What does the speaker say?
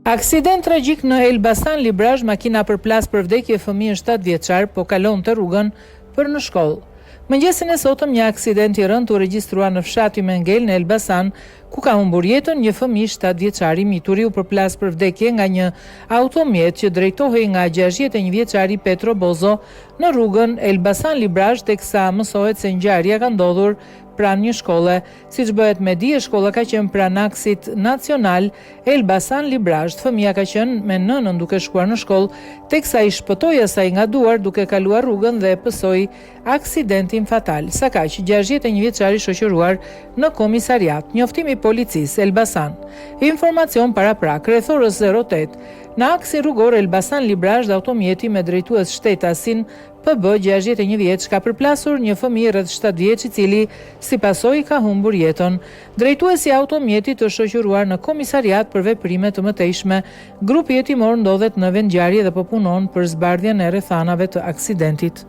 Aksident tragjik në Elbasan Librazh, makina përplas për vdekje fëmijën 7 vjeçar, po kalonte rrugën për në shkollë. Mëngjesin e sotëm një aksident i rënd u regjistrua në fshat Ymengel në Elbasan, ku ka humbur jetën një fëmijë 7 vjeçar i mituri u përplas për vdekje nga një automjet që drejtohej nga 61 vjeçari Petro Bozo në rrugën Elbasan Librazh, teksa mësohet se ngjarja ka ndodhur pranë një shkolle. Siç bëhet me dije, shkolla ka qenë pranë aksit nacional Elbasan Librazh. Fëmia ka qenë me nënën duke shkuar në shkollë, teksa i shpëtoi asaj nga duar duke kaluar rrugën dhe pësoi aksidentin fatal. Sa kaq, 61 vjeçari shoqëruar në komisariat. Njoftimi i policisë Elbasan. Informacion paraprak rreth orës 08 në aksin rrugor Elbasan Librazh, automjeti me drejtues shtetasin PB 61 vjeç ka përplasur një fëmijë rreth 7 vjeç i cili si pasojë ka humbur jetën. Drejtuesi i automjetit është shoqëruar në komisariat për veprime të mëtejshme. Grupi hetimor ndodhet në vendngjarje dhe po punon për zbardhjen e rrethanave të aksidentit.